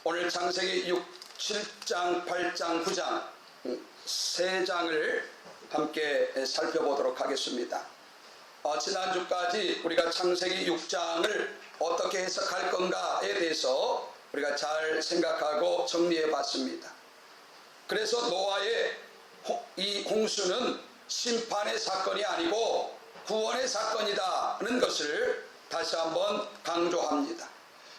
오늘 창세기 6, 7장, 8장, 9장 세 장을 함께 살펴보도록 하겠습니다. 지난주까지 우리가 창세기 6장을 어떻게 해석할 건가에 대해서 우리가 잘 생각하고 정리해 봤습니다. 그래서 노아의 이 홍수는 심판의 사건이 아니고 구원의 사건이다는 것을 다시 한번 강조합니다.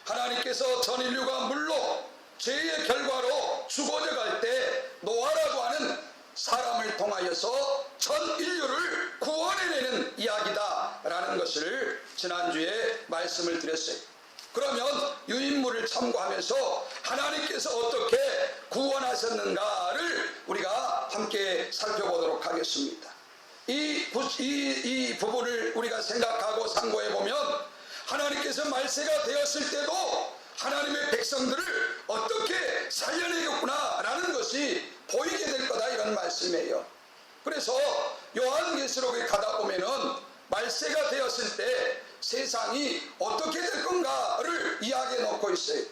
하나님께서 전 인류가 물로 죄의 결과로 죽어져 갈 때 노아라고 하는 사람을 통하여서 전 인류를 구원해내는 이야기다라는 것을 지난주에 말씀을 드렸어요. 그러면 유인물을 참고하면서 하나님께서 어떻게 구원하셨는가를 우리가 함께 살펴보도록 하겠습니다. 이 부분을 우리가 생각하고 상고해 보면 하나님께서 말세가 되었을 때도 하나님의 백성들을 어떻게 살려내겠구나라는 것이 보이게 될 거다, 이런 말씀이에요. 그래서 요한계시록에 가다 보면은 말세가 되었을 때 세상이 어떻게 될 건가를 이야기해 놓고 있어요.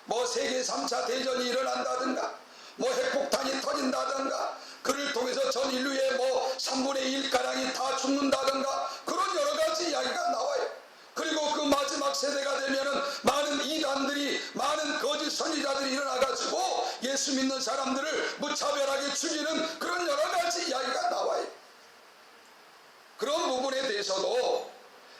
뭐 세계 3차 대전이 일어난다든가, 뭐 핵폭탄이 터진다든가, 그를 통해서 전 인류의 뭐 3분의 1가량이 다 죽는다든가, 그런 여러 가지 이야기가 나와요. 그리고 그 마지막 세대가 되면은 많은 이단들이, 많은 거짓 선지자들이 일어나가지고 예수 믿는 사람들을 무차별하게 죽이는 그런 여러 가지 이야기가 나와요. 그런 부분에 대해서도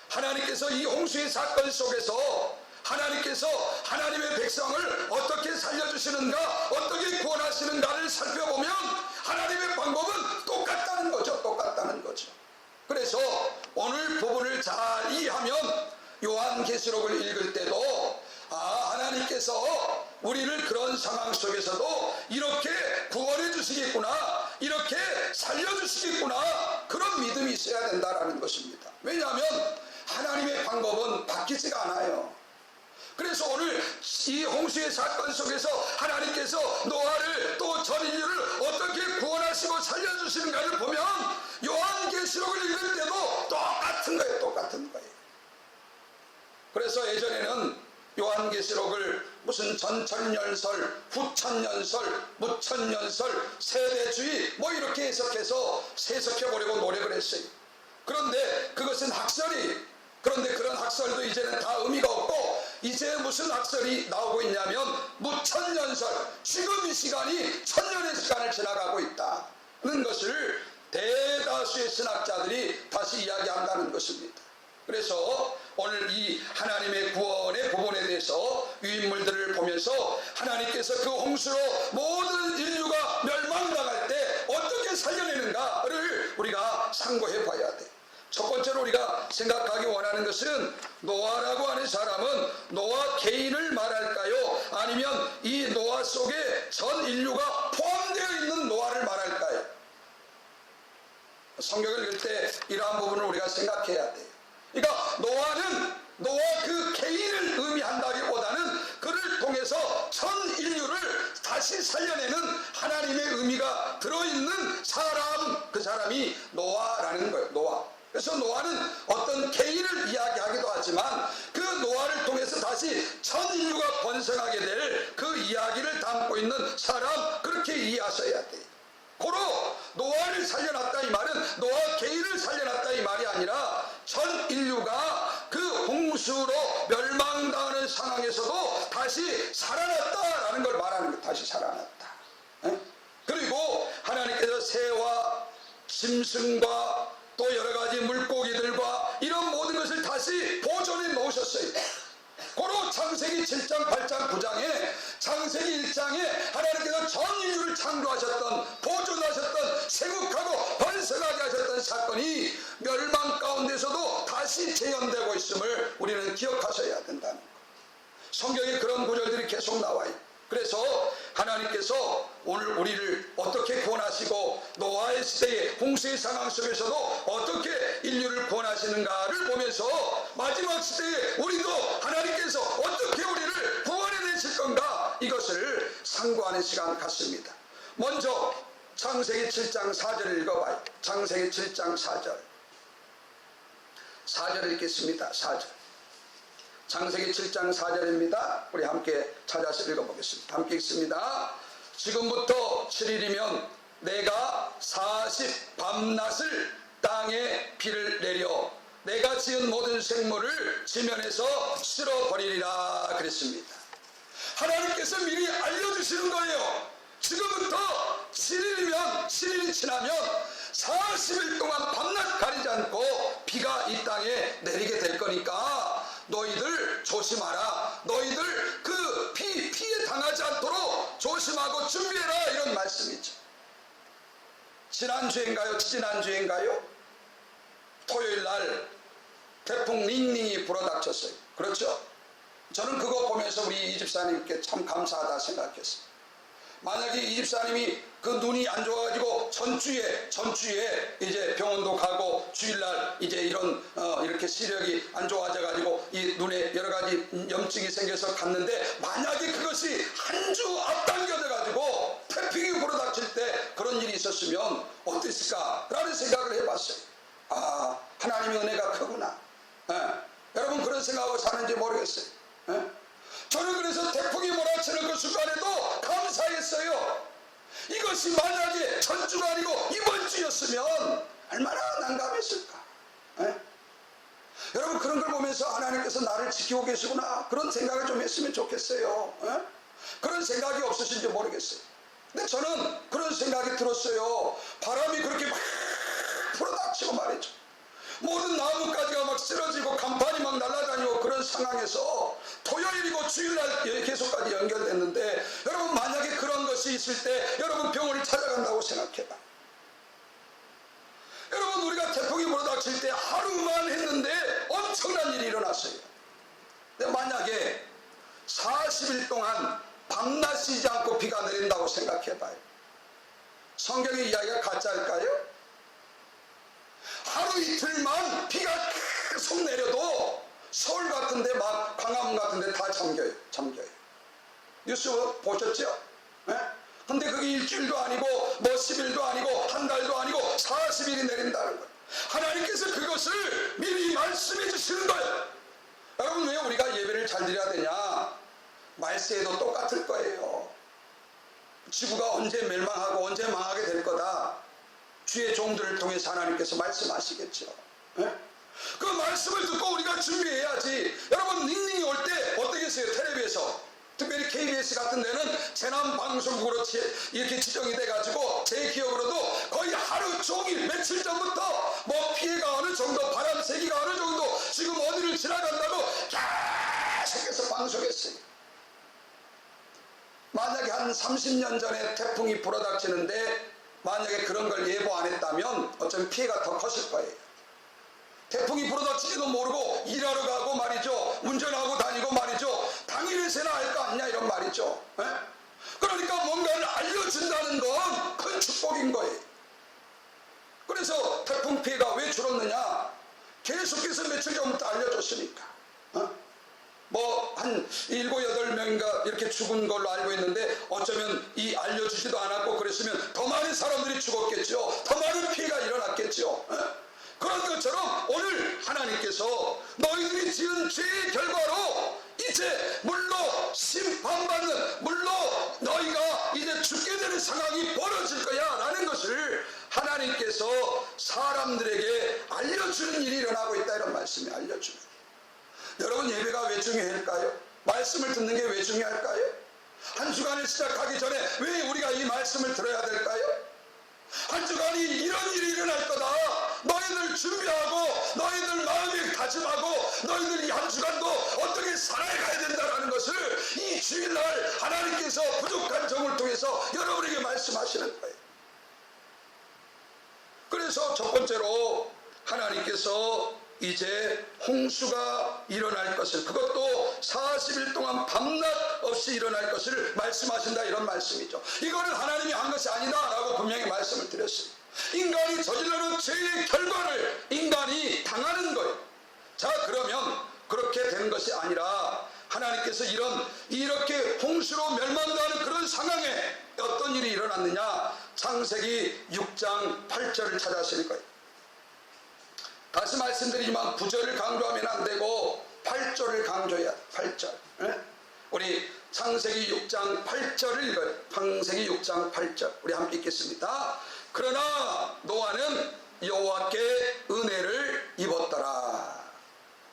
하나님께서 이 홍수의 사건 속에서 하나님께서 하나님의 백성을 어떻게 살려주시는가, 어떻게 구원하시는가를 살펴보면 하나님의 방법은 똑같다는 거죠. 똑같다는 거죠. 그래서 오늘 부분을 잘 이해하면 요한계시록을 읽을 때도 하나님께서 우리를 그런 상황 속에서도 이렇게 구원해 주시겠구나, 이렇게 살려주시겠구나, 그런 믿음이 있어야 된다는 것입니다. 왜냐하면 하나님의 방법은 바뀌지가 않아요. 그래서 오늘 이 홍수의 사건 속에서 하나님께서 노아를 또 전 인류를 어떻게 구원하시고 살려주시는가를 보면 요한계시록을 읽을 때도 똑같은 거예요. 똑같은 거예요. 그래서 예전에는 요한계시록을 무슨 전천년설, 후천년설, 무천년설, 세대주의 뭐 이렇게 해석해서 해석해보려고 노력을 했어요. 그런데 그것은 학설이, 그런데 그런 학설도 이제는 다 의미가 없고 이제 무슨 학설이 나오고 있냐면 무천년설, 지금 이 시간이 천년의 시간을 지나가고 있다는 것을 대다수의 신학자들이 다시 이야기한다는 것입니다. 그래서 오늘 이 하나님의 구원의 부분에 대해서 유인물들을 보면서 하나님께서 그 홍수로 모든 인류가 멸망당할 때 어떻게 살려내는가를 우리가 상고해 봐야 돼요. 첫 번째로 우리가 생각하기 원하는 것은 노아라고 하는 사람은 노아 개인을 말할까요? 아니면 이 노아 속에 전 인류가 포함되어 있는 노아를 말할까요? 성경을 읽을 때 이러한 부분을 우리가 생각해야 돼요. 그러니까 노아는 노아 그 개인을 의미한다기보다는 그를 통해서 전 인류를 다시 살려내는 하나님의 의미가 들어있는 사람, 그 사람이 노아라는 거예요. 노아. 그래서 노아는 어떤 개인을 이야기하기도 하지만 그 노아를 통해서 다시 전 인류가 번성하게 될 그 이야기를 담고 있는 사람, 그렇게 이해하셔야 돼요. 고로 노아를 살려놨다 이 말은 노아 개인을 살려놨다 이 말이 아니라 전 인류가 그 홍수로 멸망당하는 상황에서도 다시 살아났다라는 걸 말하는 거예요. 다시 살아났다. 그리고 하나님께서 새와 짐승과 또 여러가지 물고기들과 이런 모든 것을 다시 보존해 놓으셨어요. 고로 창세기 7장, 8장, 9장에 창세기 1장에 하나님께서 전 인류를 창조하셨던, 보존하셨던, 생육하고 번성하게 하셨던 사건이 멸망 가운데서도 다시 재현되고 있음을 우리는 기억하셔야 된다는 것. 성경에 그런 구절들이 계속 나와요. 그래서 하나님께서 오늘 우리를 어떻게 구원하시고 노아의 시대의 홍수의 상황 속에서도 어떻게 인류를 구원하시는가를 보면서 마지막 시대에 우리도 하나님께서 어떻게 우리를 구원해내실 건가, 이것을 상고하는 시간 같습니다. 먼저 창세기 7장 4절을 읽어봐요. 창세기 7장 4절. 4절 읽겠습니다. 4절. 창세기 7장 4절입니다. 우리 함께 찾아서 읽어보겠습니다. 함께 읽습니다. 지금부터 7일이면 내가 40 밤낮을 땅에 비를 내려 내가 지은 모든 생물을 지면에서 쓸어버리리라 그랬습니다. 하나님께서 미리 알려주시는 거예요. 지금부터 7일이 지나면 40일 동안 밤낮 가리지 않고 비가 이 땅에 내리게 될 거니까 너희들 조심하라. 너희들 그 피해 당하지 않도록 조심하고 준비해라. 이런 말씀이죠. 지난주인가요? 지난주인가요? 토요일 날 태풍 닝닝이 불어닥쳤어요. 그렇죠? 저는 그거 보면서 우리 이 집사님께 참 감사하다 생각했어요. 만약에 이 집사님이 그 눈이 안 좋아가지고 전주에 이제 병원도 가고 주일날 이제 이렇게 시력이 안 좋아져가지고 이 눈에 여러 가지 염증이 생겨서 갔는데 만약에 그것이 한 주 앞당겨져가지고 태풍이 불어닥칠 때 그런 일이 있었으면 어땠을까라는 생각을 해봤어요. 아, 하나님의 은혜가 크구나. 여러분 그런 생각하고 사는지 모르겠어요. 저는 그래서 태풍이 몰아치는 그 순간에도 감사했어요. 이것이 만약에 전주가 아니고 이번 주였으면 얼마나 난감했을까. 여러분 그런 걸 보면서 하나님께서 나를 지키고 계시구나 그런 생각을 좀 했으면 좋겠어요. 그런 생각이 없으신지 모르겠어요. 근데 저는 그런 생각이 들었어요. 바람이 그렇게 막 불어닥치고 말이죠. 모든 나뭇가지가 막 쓰러지고 간판이 막 날아다니고 그런 상황에서 토요일이고 주일날 계속까지 연결됐는데 여러분 만약에 그런 것이 있을 때 여러분 병원을 찾아간다고 생각해봐. 여러분 우리가 태풍이 불어닥칠 때 하루만 했는데 엄청난 일이 일어났어요. 근데 만약에 40일 동안 밤낮 쉬지 않고 비가 내린다고 생각해봐요. 성경의 이야기가 가짜일까요? 하루 이틀만 비가 계속 내려도 서울 같은데 막 광화문 같은데 다 잠겨요. 뉴스 보셨죠? 근데 그게 일주일도 아니고 뭐 10일도 아니고 한 달도 아니고 40일이 내린다는 거예요. 하나님께서 그것을 미리 말씀해 주시는 거예요. 여러분 왜 우리가 예배를 잘 드려야 되냐? 말세에도 똑같을 거예요. 지구가 언제 멸망하고 언제 망하게 될 거다. 주의 종들을 통해서 하나님께서 말씀하시겠죠. 그 말씀을 듣고 우리가 준비해야지. 여러분 닝닝이 올 때 어떻겠어요? 텔레비에서 특별히 KBS 같은 데는 재난방송국으로 이렇게 지정이 돼가지고 제 기억으로도 거의 하루 종일 며칠 전부터 뭐 피해가 어느 정도 바람 세기가 어느 정도 지금 어디를 지나간다고 계속해서 방송했어요. 만약에 한 30년 전에 태풍이 불어닥치는데 만약에 그런 걸 예보 안 했다면 어쩌면 피해가 더 컸을 거예요. 태풍이 불어닥치지도 모르고 일하러 가고 말이죠. 운전하고 다니고 말이죠. 당일에 새나 할 거 아니냐 이런 말이죠. 그러니까 뭔가를 알려준다는 건 큰 축복인 거예요. 그래서 태풍 피해가 왜 줄었느냐? 계속해서 며칠 전부터 알려줬으니까. 뭐 한 7, 8명인가 이렇게 죽은 걸로 알고 있는데 어쩌면 이 알려주지도 않았고 그랬으면 더 많은 사람들이 죽었겠죠. 더 많은 피해가 일어났겠죠. 그런 것처럼 오늘 하나님께서 너희들이 지은 죄의 결과로 이제 물로 심판받는 물로 너희가 이제 죽게 되는 상황이 벌어질 거야 라는 것을 하나님께서 사람들에게 알려주는 일이 일어나고 있다 이런 말씀이 알려주는. 여러분 예배가 왜 중요할까요? 말씀을 듣는 게 왜 중요할까요? 한 주간을 시작하기 전에 왜 우리가 이 말씀을 들어야 될까요? 한 주간이 이런 일이 일어날 거다. 너희들 준비하고 너희들 마음에 다짐하고 너희들 이 한 주간도 어떻게 살아가야 된다는 것을 이 주일날 하나님께서 부족한 종을 통해서 여러분에게 말씀하시는 거예요. 그래서 첫 번째로 하나님께서 이제 홍수가 일어날 것을 그것도 40일 동안 밤낮 없이 일어날 것을 말씀하신다 이런 말씀이죠. 이거는 하나님이 한 것이 아니다 라고 분명히 말씀을 드렸습니다. 인간이 저질러는 죄의 결과를 인간이 당하는 거예요. 자 그러면 그렇게 되는 것이 아니라 하나님께서 이렇게 홍수로 멸망당하는 그런 상황에 어떤 일이 일어났느냐? 창세기 6장 8절을 찾아실 거예요. 다시 말씀드리지만 9절을 강조하면 안 되고 8절을 강조해야 돼. 8절. 예? 우리 창세기 6장 8절을 읽어요. 창세기 6장 8절. 우리 함께 읽겠습니다. 그러나 노아는 여호와께 은혜를 입었더라.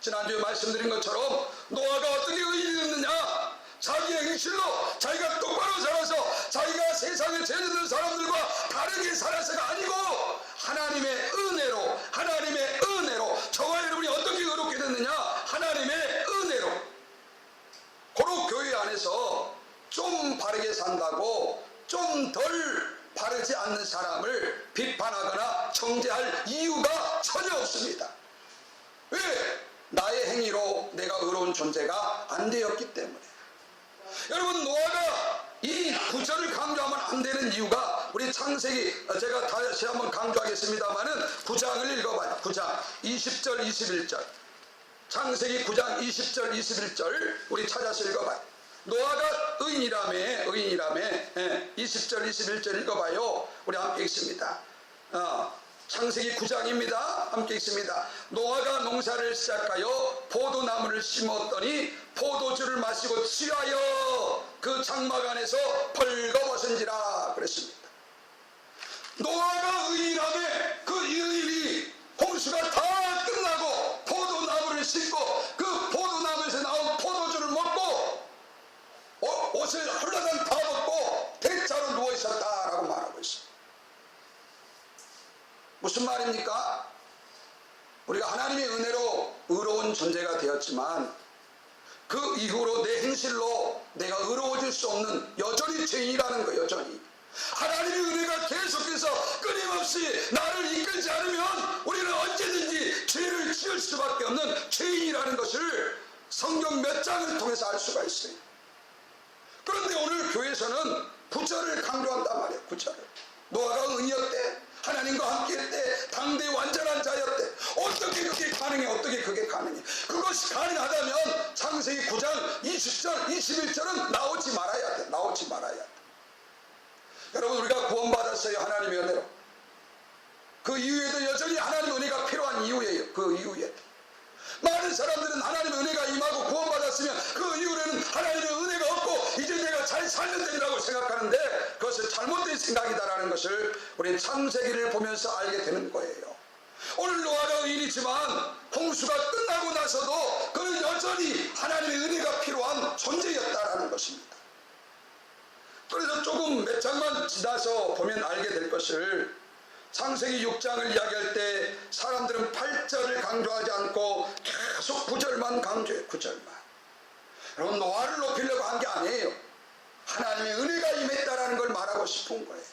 지난주에 말씀드린 것처럼 노아가 어떻게 의인이었느냐? 자기의 행실로 자기가 똑바로 살아서 자기가 세상에 죄짓는 사람들과 다르게 살아서가 아니고 하나님의 은혜로 저와 여러분이 어떻게 의롭게 됐느냐? 하나님의 은혜로. 고로 교회 안에서 좀 바르게 산다고 좀 덜 바르지 않는 사람을 비판하거나 정죄할 이유가 전혀 없습니다. 왜? 나의 행위로 내가 의로운 존재가 안 되었기 때문에. 여러분, 노아가 이 9절을 강조하면 안 되는 이유가 우리 창세기, 제가 다시 한번 강조하겠습니다만은 9장을 읽어봐요. 9장 20절 21절. 창세기 9장 20절 21절 우리 찾아서 읽어봐요. 노아가 의인이라며 20절 21절 읽어봐요. 우리 함께 읽습니다. 창세기 9장입니다. 함께 읽습니다. 노아가 농사를 시작하여 포도나무를 심었더니 포도주를 마시고 취하여 그 장막 안에서 벌거벗은지라 그랬습니다. 노아가 의인이라며 그 의인이 홍수가 다 끝나고 포도나무를 심고 그 포도나무에서 나온 포도주를 먹고 옷을 홀라당 다 벗고 대자로 누워 있었다라고 말하고 있습니다. 무슨 말입니까? 우리가 하나님의 은혜로 의로운 존재가 되었지만 그 이후로 내 행실로 내가 의로워질 수 없는 여전히 죄인이라는 거예요. 여전히 하나님의 은혜가 계속해서 끊임없이 나를 이끌지 않으면 우리는 언제든지 죄를 지을 수밖에 없는 죄인이라는 것을 성경 몇 장을 통해서 알 수가 있어요. 그런데 오늘 교회에서는 9절을 강조한단 말이에요. 9절을. 노아가 의인이었대, 하나님과 함께했대, 당대 완전한 자였대. 어떻게 그게 가능해? 어떻게 그게 가능해? 그것이 가능하다면 창세기 9장 20절 21절은 나오지 말아야 돼. 나오지 말아야 돼. 여러분, 우리가 구원받았어요. 하나님의 은혜로. 그 이후에도 여전히 하나님의 은혜가 필요한 이유예요. 그 이후에 많은 사람들은 하나님의 은혜가 임하고 구원받았으면 그 이후에는 하나님의 은혜가 없고 이제 내가 잘 살면 된다고 생각하는데 그것은 잘못된 생각이다라는 것을 우리 창세기를 보면서 알게 되는 거예요. 오늘 노아가 의인이지만 홍수가 끝나고 나서도 그는 여전히 하나님의 은혜가 필요한 존재였다라는 것입니다. 그래서 조금 몇 장만 지나서 보면 알게 될 것을, 창세기 6장을 이야기할 때 사람들은 8절을 강조하지 않고 계속 9절만 강조해요. 9절만. 여러분, 노아를 높이려고 한 게 아니에요. 하나님의 은혜가 임했다라는 걸 말하고 싶은 거예요.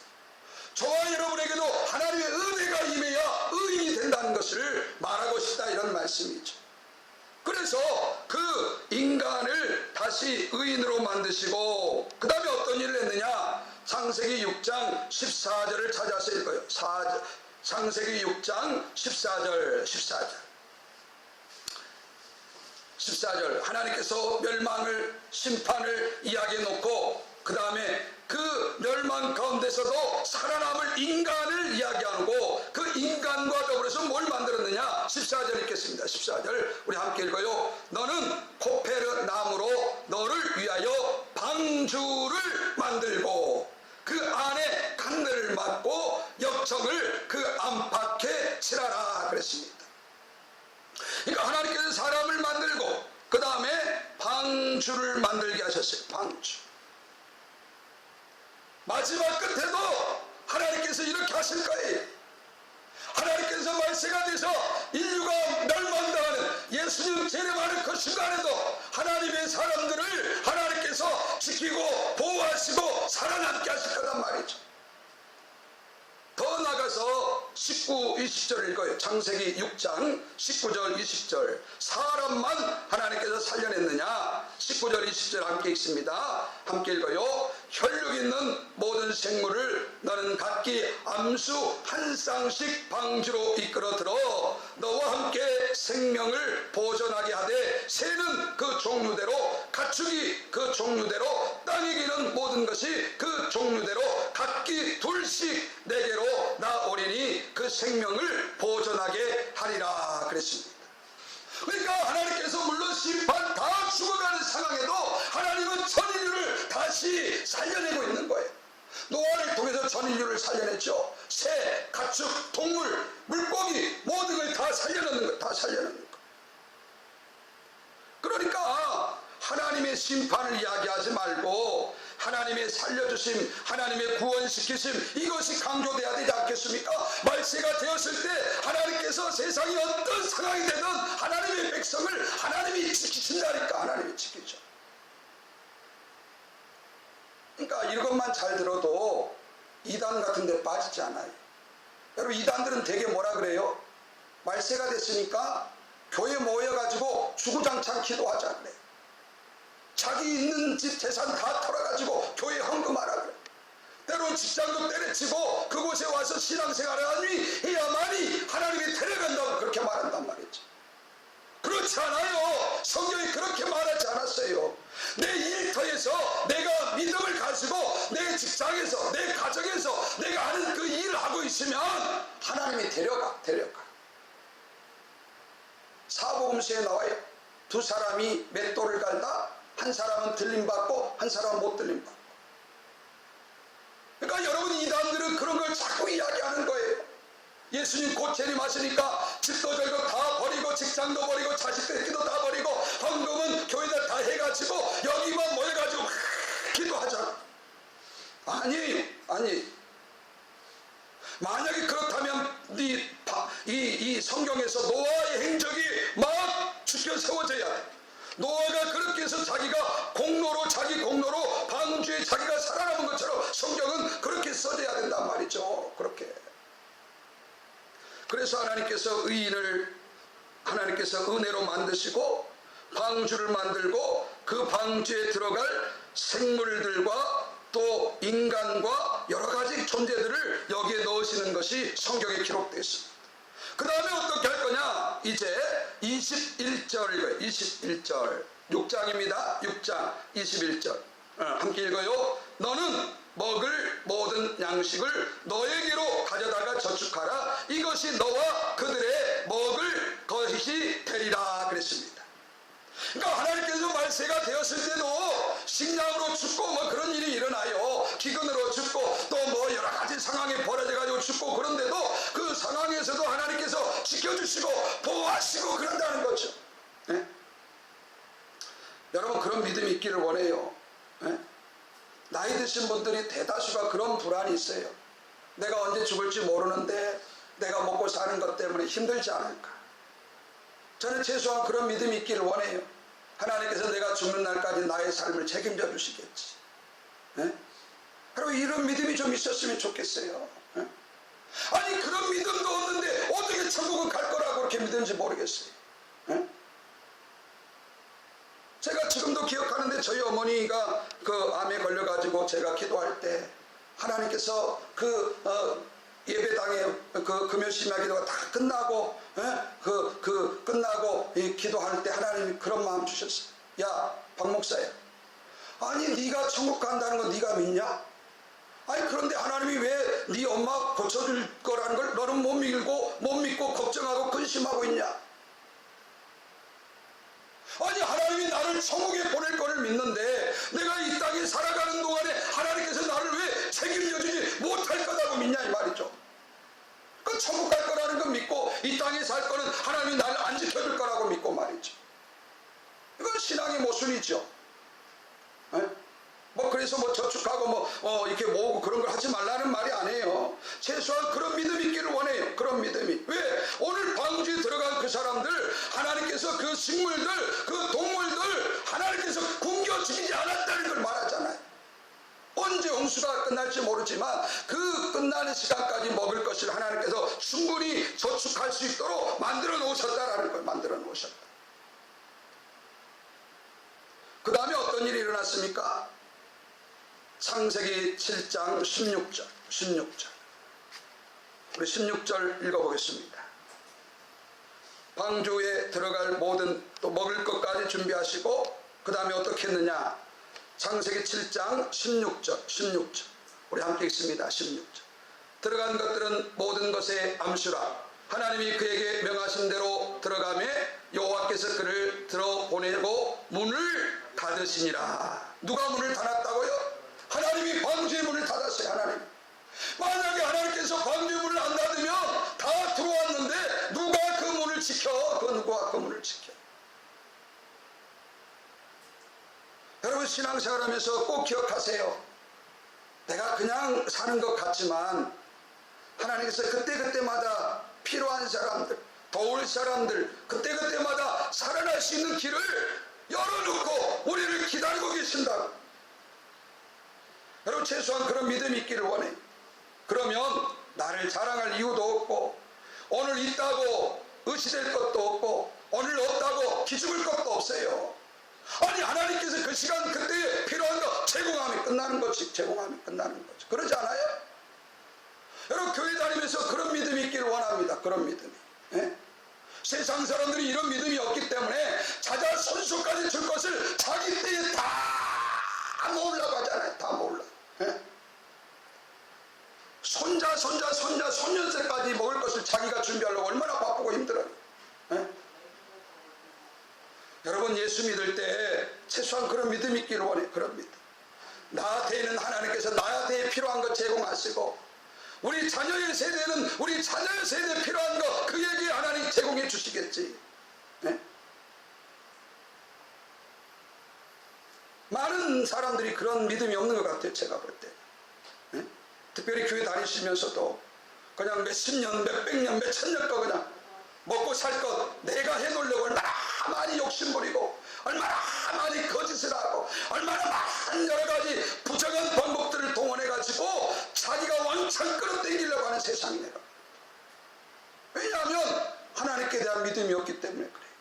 저와 여러분에게도 하나님의 은혜가 임해야 의인이 된다는 것을 말하고 싶다, 이런 말씀이죠. 그래서 그 인간을 다시 의인으로 만드시고 그 다음에 어떤 일을 했느냐? 창세기 6장 14절을 찾아서 읽어요. 창세기 6장 14절 하나님께서 멸망을, 심판을 이야기해 놓고 그 다음에 그 멸망 가운데서도 살아남을 인간을 이야기하고 그 인간과 더불어서 뭘 만들었느냐? 14절 읽겠습니다. 14절 우리 함께 읽어요. 너는 코페르 나무로 너를 위하여 방주를 만들고 그 안에 간들을 막고 역청을 그 안팎에 칠하라 그랬습니다. 그러니까 하나님께서 사람을 만들고 그 다음에 방주를 만들게 하셨어요. 방주. 마지막 끝에도 하나님께서 이렇게 하실 거예요. 하나님께서 말세가 돼서 인류가 멸망당하는 예수님 재림하는 그 순간에도 하나님의 사람들을 하나님께서 지키고 보호하시고 살아남게 하실 거란 말이죠. 더 나가서 19, 20절 읽어요. 창세기 6장 19절 20절. 사람만 하나님께서 살려냈느냐? 19절 20절 함께 읽습니다. 함께 읽어요. 혈육 있는 모든 생물을 너는 각기 암수 한 쌍씩 방주로 이끌어 들어 너와 함께 생명을 보존하게 하되 새는 그 종류대로, 가축이 그 종류대로, 땅에 기는 모든 것이 그 종류대로 각기 둘씩 내게로 나오리니 그 생명을 보존하게 하리라 그랬습니다. 그러니까 하나님께서 물론 다시 살려내고 있는 거예요. 노아를 통해서 전 인류를 살려냈죠. 새, 가축, 동물, 물고기 모든 걸 다 살려내는 거예요. 다 살려내는 거예요. 그러니까 하나님의 심판을 이야기하지 말고 하나님의 살려주심, 하나님의 구원시키심, 이것이 강조돼야 되지 않겠습니까? 말세가 되었을 때 하나님께서 세상이 어떤 상황이 되든 하나님의 백성을 하나님이 지키신다니까. 하나님이 지키죠. 그러니까 이것만 잘 들어도 이단 같은 데 빠지지 않아요. 여러분, 이단들은 되게 뭐라 그래요? 말세가 됐으니까 교회 모여가지고 주구장창 기도하자 그래. 자기 있는 집 재산 다 털어가지고 교회 헌금하라 그래. 때론 직장도 때려치고 그곳에 와서 신앙생활을 해야만이 하나님이 데려간다고 그렇게 말한단 말이죠. 그렇지 않아요. 성경이 그렇게 말하지 않았어요. 내 일터에서 내가 믿음을 가지고 내 직장에서 내 가정에서 내가 하는 그 일을 하고 있으면 하나님이 데려가. 사복음서에 나와요. 두 사람이 맷돌을 갈다 한 사람은 들림받고 한 사람은 못 들림받고. 그러니까 여러분, 이단들은 그런 걸 자꾸 이야기하는 거예요. 예수님 곧 재림하시니까 집도 절도 다 버리고 직장도 버리고 자식들끼도 다 버리고 헌금은 교회들 다 해가지고 여기만 모여가지고 막 기도하자. 아니에요. 만약에 그렇다면 이 성경에서 노아의 행적이 막 죽여 세워져야 돼. 노아가 그렇게 해서 자기 공로로 방주에 자기가 살아남은 것처럼 성경은 그렇게 써져야 된단 말이죠. 그렇게. 그래서 하나님께서 의인을 은혜로 만드시고 방주를 만들고 그 방주에 들어갈 생물들과 또 인간과 여러 가지 존재들을 여기에 넣으시는 것이 성경에 기록되어 있습니다. 그 다음에 어떻게 할 거냐? 이제 21절 읽어요. 21절 6장입니다. 6장 21절 함께 읽어요. 너는 먹을 모든 양식을 너에게로 가져다가 저축하라. 이것이 너와 그들의 먹을 것이 되리라 그랬습니다. 그러니까 하나님께서 말세가 되었을 때도 식량으로 죽고 뭐 그런 일이 일어나요. 기근으로 죽고 또 뭐 여러 가지 상황이 벌어져 가지고 죽고, 그런데도 그 상황에서도 하나님께서 지켜주시고 보호하시고 그런다는 거죠. 네? 여러분, 그런 믿음이 있기를 원해요. 네? 나이 드신 분들이 대다수가 그런 불안이 있어요. 내가 언제 죽을지 모르는데 내가 먹고 사는 것 때문에 힘들지 않을까. 저는 최소한 그런 믿음이 있기를 원해요. 하나님께서 내가 죽는 날까지 나의 삶을 책임져 주시겠지. 네? 바로 이런 믿음이 좀 있었으면 좋겠어요. 네? 아니, 그런 믿음도 없는데 어떻게 천국은 갈 거라고 그렇게 믿는지 모르겠어요. 네? 제가 지금도 기억하는데 저희 어머니가 그 암에 걸려가지고 제가 기도할 때 하나님께서 예배당에 그 금요심야 기도가 다 끝나고 끝나고 기도할 때 하나님이 그런 마음 주셨어요. 야, 박 목사야, 아니 네가 천국 간다는 거 네가 믿냐? 아니 그런데 하나님이 왜 네 엄마 고쳐줄 거라는 걸 너는 못 믿고 걱정하고 근심하고 있냐? 아니 하나님이 나를 천국에 보낼 거를 믿는데 내가 이 땅에 살아가는 동안에 하나님께서 나를 왜 책임져주지 못할 거라고 믿냐 이 말이죠. 그 천국 갈 거라는 거 믿고 이 땅에 살 거는 하나님이 나를 안 지켜줄 거라고 믿고 말이죠. 이건 신앙의 모순이죠. 네? 뭐 그래서 뭐 저축하고 이렇게 모으고 그런 걸 하지 말라는 말이 아니에요. 최소한 그런 믿음이 있기를 원해요. 그런 믿음이. 왜? 오늘 방주에 들어간 그 사람들 하나님께서 그 식물들 그 동물들 하나님께서 굶겨 죽이지 않았다는 걸 말하잖아요. 언제 홍수가 끝날지 모르지만 그 끝나는 시간까지 먹을 것을 하나님께서 충분히 저축할 수 있도록 만들어 놓으셨다라는 걸 만들어 놓으셨다. 그 다음에 어떤 일이 일어났습니까? 창세기 7장 16절 우리 16절 읽어보겠습니다. 방주에 들어갈 모든 또 먹을 것까지 준비하시고 그 다음에 어떻게 했느냐? 창세기 7장 16절 우리 함께 읽습니다. 16절 들어간 것들은 모든 것의 암수라. 하나님이 그에게 명하신 대로 들어가매 여호와께서 그를 들어보내고 문을 닫으시니라. 누가 문을 닫았다고요? 하나님이 방주의 문을 닫았어요. 하나님. 만약에 하나님께서 방주의 문을 안 닫으면 다 들어왔는데 누가 그 문을 지켜? 누가 그 문을 지켜? 여러분, 신앙생활하면서 꼭 기억하세요. 내가 그냥 사는 것 같지만 하나님께서 그때그때마다 필요한 사람들, 도울 사람들, 그때그때마다 살아날 수 있는 길을 열어놓고 우리를 기다리고 계신다. 여러분, 최소한 그런 믿음이 있기를 원해요. 그러면 나를 자랑할 이유도 없고, 오늘 있다고 의시될 것도 없고, 오늘 없다고 기죽을 것도 없어요. 아니, 하나님께서 그 시간 그때에 필요한 거 제공하면 끝나는 거지. 제공하면 끝나는 거지. 그러지 않아요? 여러분, 교회 다니면서 그런 믿음이 있기를 원합니다. 그런 믿음이. 예? 세상 사람들이 이런 믿음이 없기 때문에 자자 손수까지 줄 것을 자기 때에 다 모으려고 하잖아요. 다 모으려고. 예? 손자, 손녀새까지 먹을 것을 자기가 준비하려고 얼마나 바쁘고 힘들어요. 예? 여러분, 예수 믿을 때 최소한 그런 믿음이 있기를 원해요. 그런 믿음. 나한테는 하나님께서 나한테 필요한 것 제공하시고, 우리 자녀의 세대는 우리 자녀의 세대에 필요한 거 그에게 하나님 제공해 주시겠지. 네? 많은 사람들이 그런 믿음이 없는 것 같아요. 제가 볼 때. 네? 특별히 교회 다니시면서도 그냥 몇십 년, 몇백 년, 몇천 년 거 그냥 먹고 살 것 내가 해놓으려고 얼마나 많이 욕심부리고, 얼마나 많이 거짓을 하고, 얼마나 많은 여러 가지 부정한 방법들을 동원해가지고 자기가 왕창 끌어당기려고 하는 세상이네요. 왜냐하면 하나님께 대한 믿음이 없기 때문에 그래요.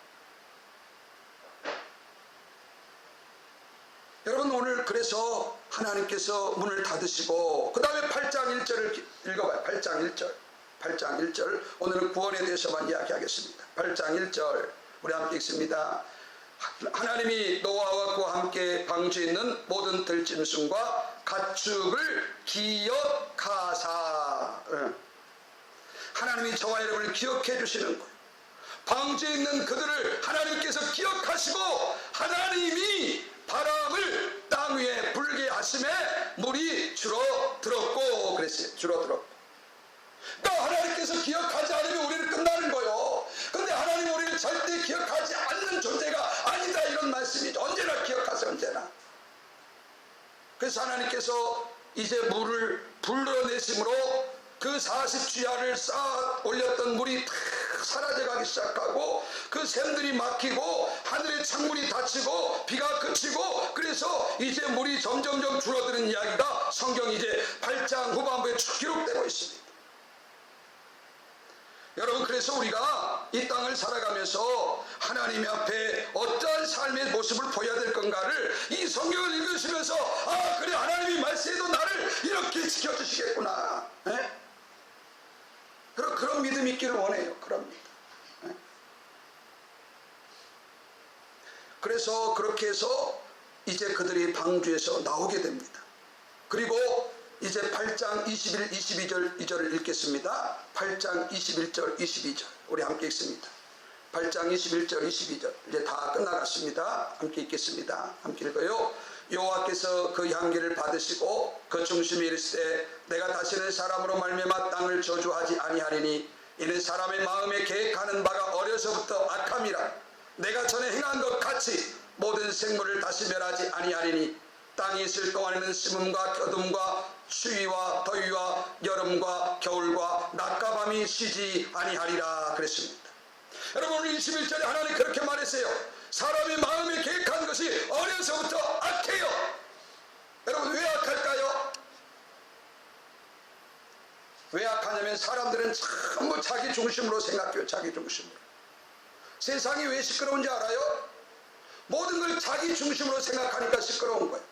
여러분, 오늘 그래서 하나님께서 문을 닫으시고 그 다음에 8장 1절을 읽어봐요. 8장 1절. 8장 1절. 오늘은 구원에 대해서만 이야기하겠습니다. 8장 1절 우리 함께 읽습니다. 하나님이 노아와 그와 함께 방주에 있는 모든 들짐승과 가축을 기억하사. 하나님이 저와 여러분을 기억해 주시는 거예요. 방주에 있는 그들을 하나님께서 기억하시고, 하나님이 바람을 땅 위에 불게 하심에 물이 줄어들었고 그랬어요. 줄어들었고. 그러니까 하나님께서 기억하지 않으면 우리는 끝나는 거예요. 근데 하나님 우리를 절대 기억하지 않는 존재가 아니다, 이런 말씀이죠. 언제나 기억하세요. 언제나. 그래서 하나님께서 이제 물을 불러내심으로 그 40주야를 쌓아 올렸던 물이 탁 사라져가기 시작하고, 그 샘들이 막히고 하늘의 창문이 닫히고 비가 그치고, 그래서 이제 물이 점점점 줄어드는 이야기가 성경 이제 8장 후반부에 쭉 기록되고 있습니다. 여러분, 그래서 우리가 이 땅을 살아가면서 하나님 앞에 어떠한 삶의 모습을 보여야 될 건가를 이 성경을 읽으시면서, 아, 그래, 하나님이 말씀해도 나를 이렇게 지켜주시겠구나. 네? 그런 믿음이 있기를 원해요. 그런 믿음. 네? 그래서 그렇게 해서 이제 그들이 방주에서 나오게 됩니다. 그리고 이제 8장 21, 22절 2절을 읽겠습니다. 8장 21절, 22절 우리 함께 읽습니다. 8장 21절, 22절 이제 다 끝나갔습니다. 함께 읽겠습니다. 함께 읽어요. 여호와께서 그 향기를 받으시고 그 중심에 이르시되, 내가 다시는 사람으로 말미암아 땅을 저주하지 아니하리니 이는 사람의 마음에 계획하는 바가 어려서부터 악함이라. 내가 전에 행한 것 같이 모든 생물을 다시 멸하지 아니하리니 땅이 있을 동안에는 심음과 겨둠과 추위와 더위와 여름과 겨울과 낮과 밤이 쉬지 아니하리라 그랬습니다. 여러분, 오늘 21절에 하나님 그렇게 말했어요. 사람의 마음에 계획한 것이 어려서부터 악해요. 여러분, 왜 악할까요? 왜 악하냐면 사람들은 전부 자기 중심으로 생각해요. 자기 중심으로. 세상이 왜 시끄러운지 알아요? 모든 걸 자기 중심으로 생각하니까 시끄러운 거예요.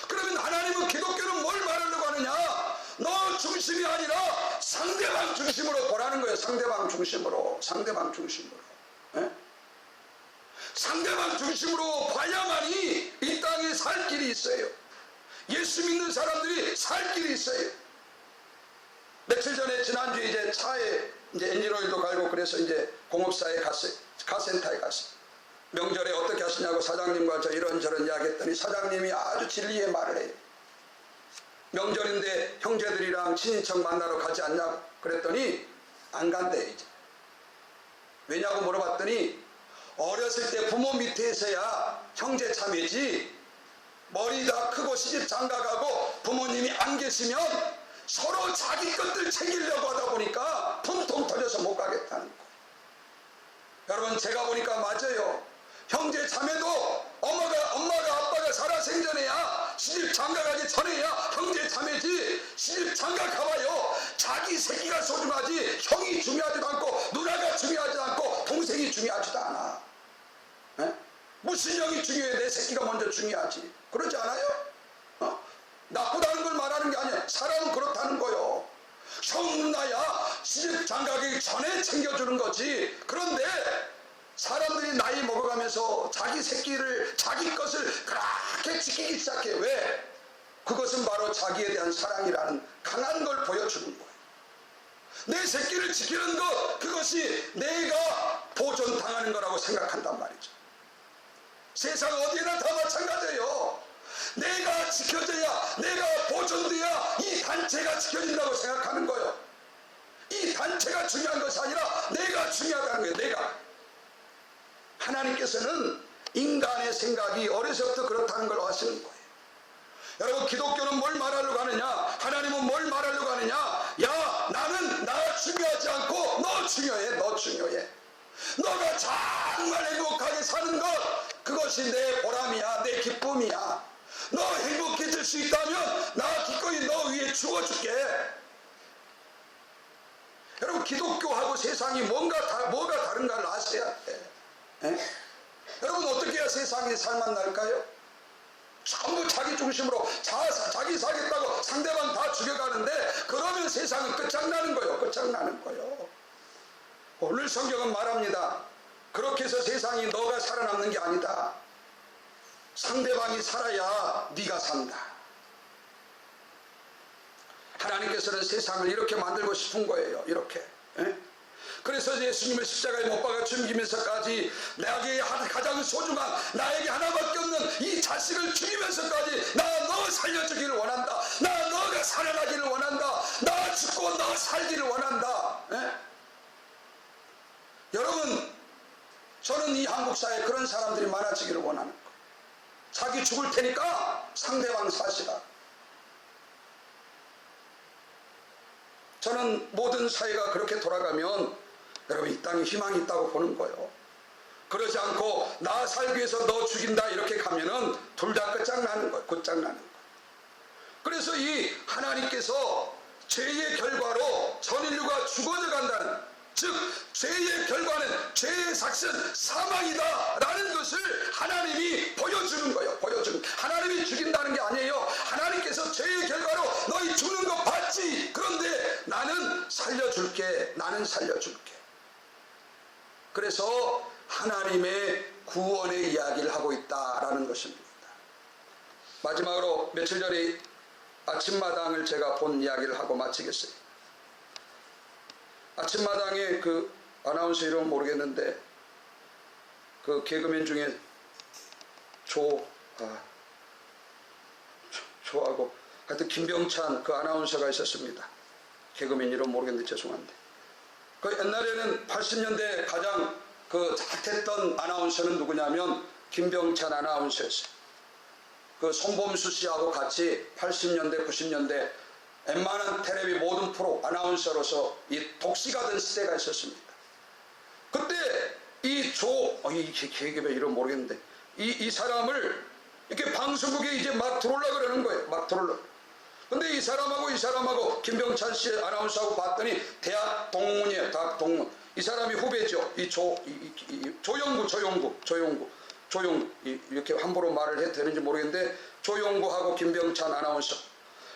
그러면 하나님은, 기독교는 뭘 말하려고 하느냐? 너 중심이 아니라 상대방 중심으로 보라는 거예요. 상대방 중심으로. 상대방 중심으로. 예? 상대방 중심으로 봐야만이 이 땅에 살 길이 있어요. 예수 믿는 사람들이 살 길이 있어요. 며칠 전에, 지난주에 이제 차에 이제 엔진오일도 갈고 그래서 이제 공업사에 갔어요. 카센터에 갔어요. 명절에 어떻게 하시냐고 사장님과 저 이런저런 이야기했더니 사장님이 아주 진리의 말을 해요. 명절인데 형제들이랑 친인척 만나러 가지 않냐 그랬더니 안 간대 이제. 왜냐고 물어봤더니 어렸을 때 부모 밑에서야 형제 자매지 머리 다 크고 시집 장가가고 부모님이 안 계시면 서로 자기 것들 챙기려고 하다 보니까 분통 터져서 못 가겠다는 거예요. 여러분 제가 보니까 맞아요. 형제 자매도 엄마가 아빠가 살아 생전에야 시집 장가가기 전에야 형제 자매지 시집 장가 가봐요. 자기 새끼가 소중하지 형이 중요하지도 않고 누나가 중요하지 않고 동생이 중요하지도 않아. 에? 무슨 형이 중요해? 내 새끼가 먼저 중요하지. 그러지 않아요? 나쁘다는 걸 말하는 게 아니야. 사람은 그렇다는 거요. 형 누나야 시집 장가가기 전에 챙겨주는 거지. 그런데 사람들이 나이 먹어가면서 자기 새끼를 자기 것을 그렇게 지키기 시작해. 왜? 그것은 바로 자기에 대한 사랑이라는 강한 걸 보여주는 거예요. 내 새끼를 지키는 것 그것이 내가 보존당하는 거라고 생각한단 말이죠. 세상 어디나 다 마찬가지예요. 내가 지켜져야 내가 보존돼야 이 단체가 지켜진다고 생각하는 거예요. 이 단체가 중요한 것이 아니라 내가 중요하다는 거예요. 내가. 하나님께서는 인간의 생각이 어려서부터 그렇다는 걸 아시는 거예요. 여러분 기독교는 뭘 말하려고 하느냐? 하나님은 뭘 말하려고 하느냐? 야 나는 나 중요하지 않고 너 중요해. 너 중요해. 너가 정말 행복하게 사는 것 그것이 내 보람이야. 내 기쁨이야. 너 행복해질 수 있다면 나 기꺼이 너 위해 죽어줄게. 여러분 기독교하고 세상이 뭐가 다른가를 아셔야 돼. 에? 여러분 어떻게 해야 세상에 살만 날까요? 전부 자기 중심으로 자기 사겠다고 상대방 다 죽여가는데 그러면 세상은 끝장나는 거예요. 끝장나는 거예요. 오늘 성경은 말합니다. 그렇게 해서 세상이 너가 살아남는 게 아니다. 상대방이 살아야 네가 산다. 하나님께서는 세상을 이렇게 만들고 싶은 거예요. 이렇게. 에? 그래서 예수님을 십자가에 못 박아 죽이면서까지 나에게 가장 소중한 나에게 하나밖에 없는 이 자식을 죽이면서까지 나 너 살려주기를 원한다. 나 너가 살아나기를 원한다. 나 죽고 너 살기를 원한다. 에? 여러분 저는 이 한국 사회에 그런 사람들이 많아지기를 원하는 거예요. 자기 죽을 테니까 상대방 사시라. 저는 모든 사회가 그렇게 돌아가면 여러분 이 땅에 희망이 있다고 보는 거예요. 그러지 않고 나 살기 위해서 너 죽인다 이렇게 가면은 둘 다 끝장나는 거예요. 끝장나는 거예요. 그래서 이 하나님께서 죄의 결과로 전 인류가 죽어져 간다는 즉 죄의 결과는 죄의 삭슨 사망이다 라는 것을 하나님이 보여주는 거예요. 보여주는 하나님이 죽인다는 게 아니에요. 하나님께서 죄의 결과로 너희 죽는 거 봤지. 그런데 나는 살려줄게. 나는 살려줄게. 그래서 하나님의 구원의 이야기를 하고 있다라는 것입니다. 마지막으로 며칠 전에 아침마당을 제가 본 이야기를 하고 마치겠어요. 아침마당에 그 아나운서 이름 모르겠는데 그 개그맨 중에 조하고 하여튼 김병찬 그 아나운서가 있었습니다. 개그맨 이름 모르겠는데 죄송한데 그 옛날에는 80년대 가장 그 핫했던 아나운서는 누구냐면 김병찬 아나운서였어요. 그 손범수 씨하고 같이 80년대 90년대 웬만한 텔레비 모든 프로 아나운서로서 이 독시가 된 시대가 있었습니다. 그때 이 개그맨 이름 모르겠는데 이 사람을 이렇게 방송국에 이제 막 들어오려고 그러는 거예요. 막 들어오려고. 근데 이 사람하고 김병찬 씨 아나운서하고 봤더니 대학 동문이에요. 대학 동문. 이 사람이 후배죠. 조용구 이렇게 함부로 말을 해도 되는지 모르겠는데 조용구하고 김병찬 아나운서.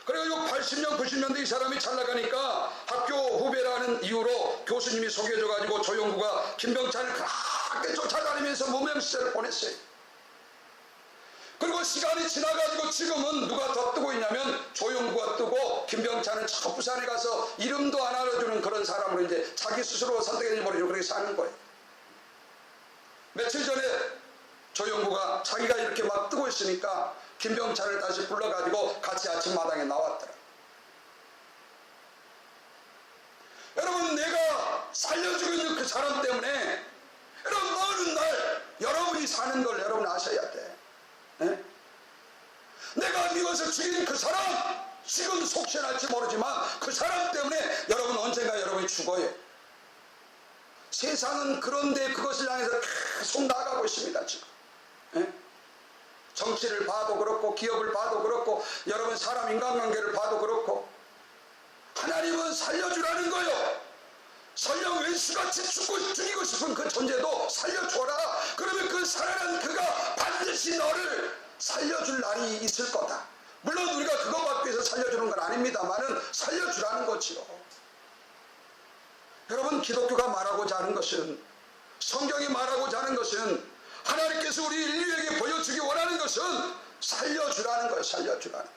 그래가지고 80년 90년대 이 사람이 잘 나가니까 학교 후배라는 이유로 교수님이 소개해줘가지고 조용구가 김병찬을 그렇게 쫓아다니면서 무명 시절을 보냈어요. 그리고 시간이 지나가지고 지금은 누가 더 뜨고 있냐면 조용구가 뜨고 김병찬은 저 부산에 가서 이름도 안 알아주는 그런 사람으로 이제 자기 스스로 선택했는지 모르지만 그렇게 사는 거예요. 며칠 전에 조영구가 자기가 이렇게 막 뜨고 있으니까 김병찬을 다시 불러가지고 같이 아침마당에 나왔더라. 여러분, 내가 살려주고 있는 그 사람 때문에 여러분 어느 날 여러분이 사는 걸 여러분 아셔야 돼. 네? 내가 미워서 죽인 그 사람, 지금 속죄할지 모르지만 그 사람 때문에 여러분 언젠가 여러분이 죽어요. 세상은 그런데 그것을 향해서 계속 나아가고 있습니다. 지금 정치를 봐도 그렇고 기업을 봐도 그렇고 여러분 사람 인간관계를 봐도 그렇고 하나님은 살려주라는 거요. 설령 왼수같이 죽이고 싶은 그 존재도 살려줘라. 그러면 그 살아난 그가 반드시 너를 살려줄 날이 있을 거다. 물론 우리가 그거 받기 위해서 살려주는 건 아닙니다만은 살려주라는 거지요. 여러분, 기독교가 말하고자 하는 것은, 성경이 말하고자 하는 것은, 하나님께서 우리 인류에게 보여주기 원하는 것은 살려주라는 거예요. 살려주라는.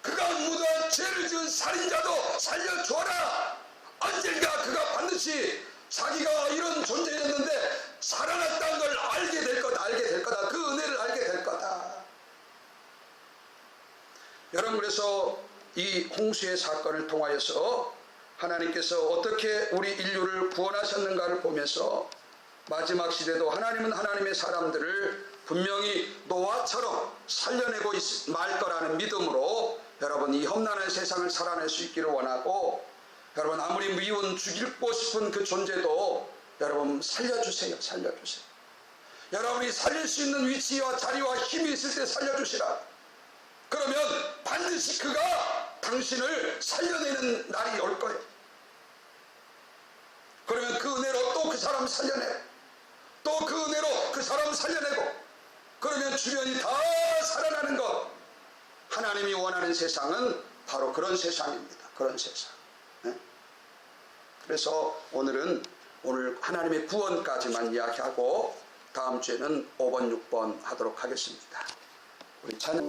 그가 무도한 죄를 지은 살인자도 살려줘라. 언젠가 그가 반드시 자기가 이런 존재였는데 살아났다는 걸 알게 될 거다. 알게 될 거다. 그 은혜를 알게 될 거다. 여러분, 그래서 이 홍수의 사건을 통하여서 하나님께서 어떻게 우리 인류를 구원하셨는가를 보면서 마지막 시대도 하나님은 하나님의 사람들을 분명히 노아처럼 살려내고 말 거라는 믿음으로 여러분 이 험난한 세상을 살아낼 수 있기를 원하고, 여러분 아무리 미운 죽이고 싶은 그 존재도 여러분 살려주세요. 살려주세요. 여러분이 살릴 수 있는 위치와 자리와 힘이 있을 때 살려주시라. 그러면 반드시 그가 당신을 살려내는 날이 올 거예요. 그러면 그 은혜로 또 그 사람 살려내고 또 그 은혜로 그 사람 살려내고 그러면 주변이 다 살아나는 것. 하나님이 원하는 세상은 바로 그런 세상입니다. 그런 세상. 네? 그래서 오늘 하나님의 구원까지만 이야기하고 다음 주에는 5번 6번 하도록 하겠습니다. 우리 찬양